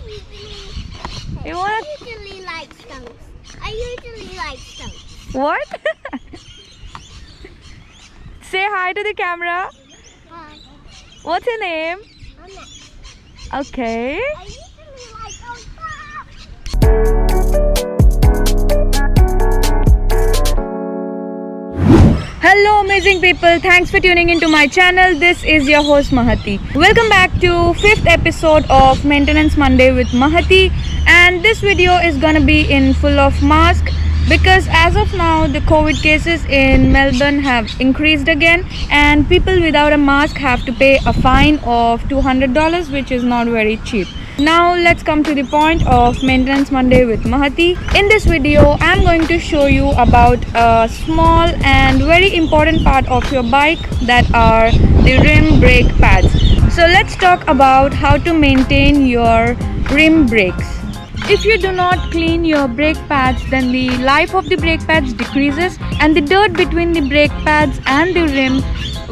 You want I usually like stones. what? Say hi to the camera. Hi. What's your name? Anna. Okay. I usually like stones. Hello amazing people, thanks for tuning into my channel. This is your host Mahathi. Welcome back to 5th episode of Maintenance Monday with Mahathi, and this video is gonna be in full of mask because as of now the COVID cases in Melbourne have increased again and people without a mask have to pay a fine of $200, which is not very cheap. Now let's come to the point of Maintenance Monday with Mahathi. In this video, I'm going to show you about a small and very important part of your bike, that are the rim brake pads. So let's talk about how to maintain your rim brakes. If you do not clean your brake pads, then the life of the brake pads decreases and the dirt between the brake pads and the rim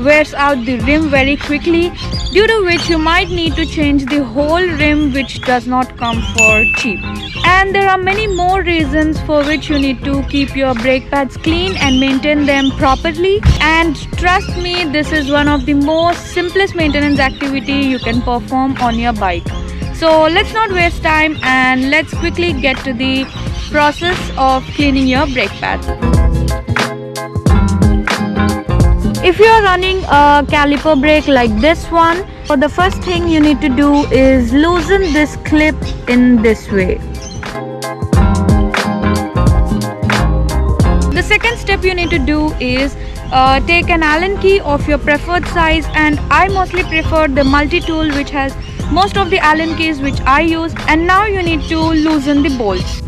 wears out the rim very quickly, due to which you might need to change the whole rim, which does not come for cheap. And there are many more reasons for which you need to keep your brake pads clean and maintain them properly, and trust me, this is one of the most simplest maintenance activity you can perform on your bike. So let's not waste time and let's quickly get to the process of cleaning your brake pads. If you are running a caliper brake like this one, so the first thing you need to do is loosen this clip in this way. The second step you need to do is take an Allen key of your preferred size, and I mostly prefer the multi-tool which has most of the Allen keys which I use, and now you need to loosen the bolts.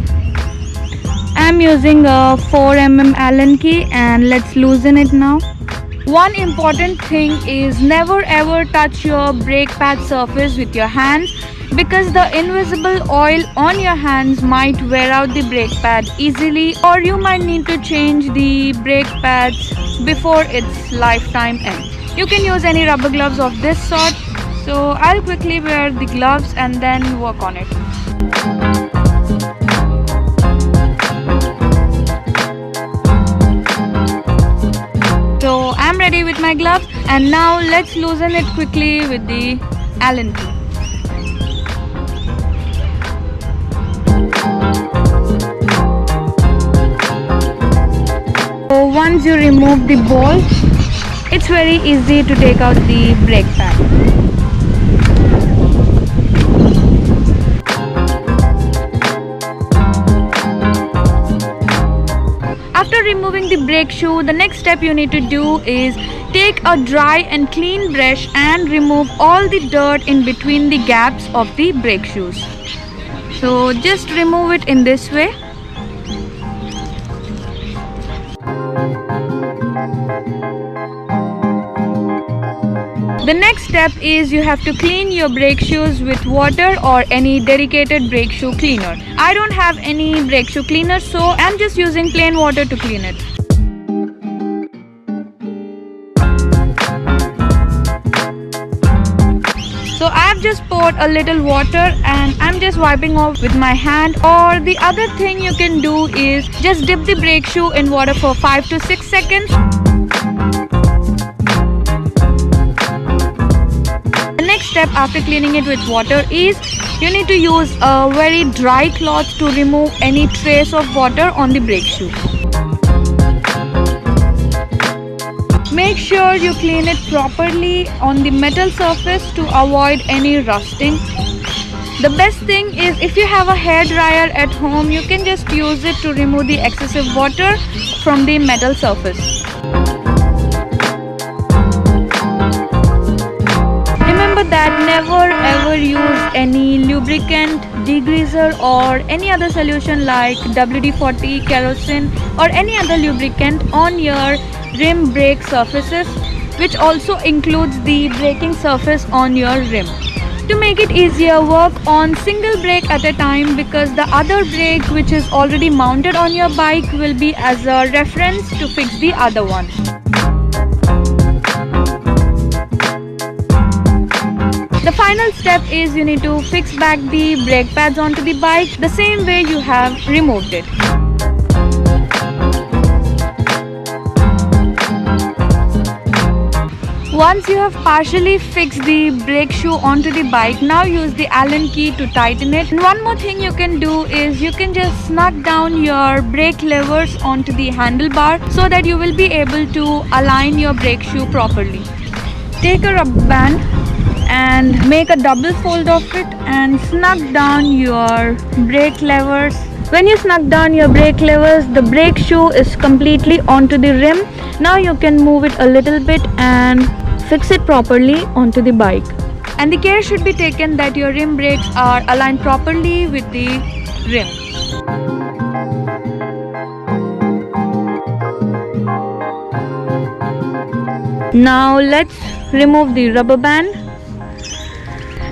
I'm using a 4mm Allen key and let's loosen it now. One important thing is never ever touch your brake pad surface with your hands, because the invisible oil on your hands might wear out the brake pad easily, or you might need to change the brake pads before its lifetime ends. You can use any rubber gloves of this sort, so I'll quickly wear the gloves and then work on it. So I'm ready with my gloves, and now let's loosen it quickly with the Allen key. So once you remove the bolt, it's very easy to take out the brake pad. After removing the brake shoe, the next step you need to do is take a dry and clean brush and remove all the dirt in between the gaps of the brake shoes. So just remove it in this way. The next step is you have to clean your brake shoes with water or any dedicated brake shoe cleaner. I don't have any brake shoe cleaner, so I'm just using plain water to clean it. So I've just poured a little water and I'm just wiping off with my hand, or the other thing you can do is just dip the brake shoe in water for 5 to 6 seconds. The next step after cleaning it with water is you need to use a very dry cloth to remove any trace of water on the brake shoe. Make sure you clean it properly on the metal surface to avoid any rusting. The best thing is, if you have a hair dryer at home, you can just use it to remove the excessive water from the metal surface. Remember that never ever use any lubricant, degreaser or any other solution like WD-40, kerosene or any other lubricant on your rim brake surfaces, which also includes the braking surface on your rim. To make it easier, work on single brake at a time, because the other brake which is already mounted on your bike will be as a reference to fix the other one. The final step is you need to fix back the brake pads onto the bike the same way you have removed it. Once you have partially fixed the brake shoe onto the bike, now use the Allen key to tighten it. And one more thing you can do is you can just snug down your brake levers onto the handlebar so that you will be able to align your brake shoe properly. Take a rubber band and make a double fold of it and snug down your brake levers. When you snug down your brake levers, the brake shoe is completely onto the rim. Now you can move it a little bit and fix it properly onto the bike. And the care should be taken that your rim brakes are aligned properly with the rim. Now let's remove the rubber band.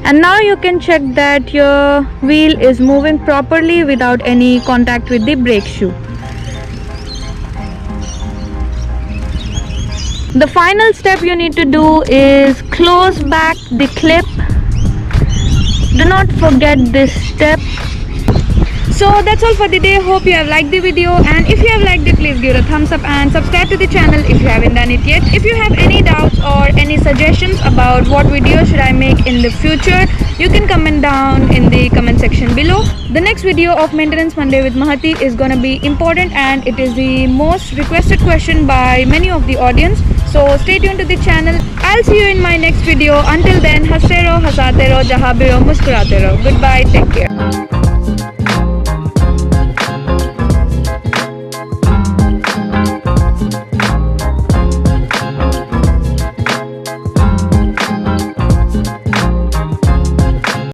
And now you can check that your wheel is moving properly without any contact with the brake shoe. The final step you need to do is close back the clip. Do not forget this step. So that's all for the day. Hope you have liked the video, and if you have liked it, please give it a thumbs up and subscribe to the channel if you haven't done it yet. If you have any doubts or any suggestions about what video should I make in the future, you can comment down in the comment section below. The next video of Maintenance Monday with Mahathi is gonna be important, and it is the most requested question by many of the audience. So stay tuned to the channel. I'll see you in my next video. Until then, haste raho, hasate raho, jahan bhi raho, muskurate raho. Goodbye, take care.